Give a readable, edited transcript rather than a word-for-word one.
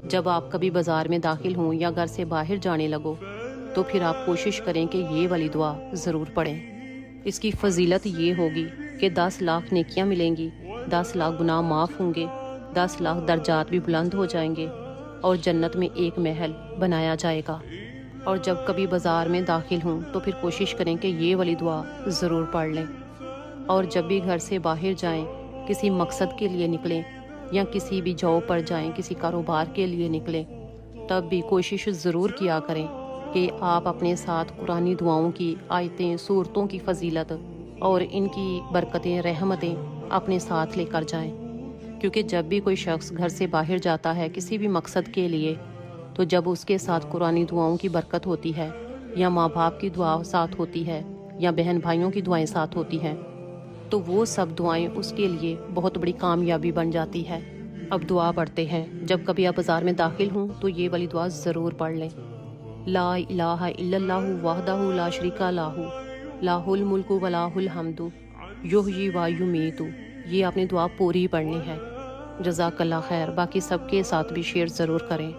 جب آپ کبھی بازار میں داخل ہوں یا گھر سے باہر جانے لگو تو پھر آپ کوشش کریں کہ یہ والی دعا ضرور پڑھیں۔ اس کی فضیلت یہ ہوگی کہ 10 لاکھ نیکیاں ملیں گی، 10 لاکھ گناہ معاف ہوں گے، 10 لاکھ درجات بھی بلند ہو جائیں گے اور جنت میں ایک محل بنایا جائے گا۔ اور جب کبھی بازار میں داخل ہوں تو پھر کوشش کریں کہ یہ والی دعا ضرور پڑھ لیں۔ اور جب بھی گھر سے باہر جائیں، کسی مقصد کے لیے نکلیں یا کسی بھی جاب پر جائیں، کسی کاروبار کے لیے نکلیں، تب بھی کوشش ضرور کیا کریں کہ آپ اپنے ساتھ قرآنی دعاؤں کی آیتیں، سورتوں کی فضیلت اور ان کی برکتیں، رحمتیں اپنے ساتھ لے کر جائیں۔ کیونکہ جب بھی کوئی شخص گھر سے باہر جاتا ہے کسی بھی مقصد کے لیے، تو جب اس کے ساتھ قرآنی دعاؤں کی برکت ہوتی ہے یا ماں باپ کی دعا ساتھ ہوتی ہے یا بہن بھائیوں کی دعائیں ساتھ ہوتی ہیں، تو وہ سب دعائیں اس کے لیے بہت بڑی کامیابی بن جاتی ہے۔ اب دعا پڑھتے ہیں۔ جب کبھی آپ بازار میں داخل ہوں تو یہ والی دعا ضرور پڑھ لیں۔ لا الہ الا اللہ وحدہ لا شریک لہ لہ الملک و لہ الحمد یحیی و یمیت۔ یہ آپ نے دعا پوری پڑھنی ہے۔ جزاک اللہ خیر۔ باقی سب کے ساتھ بھی شیئر ضرور کریں۔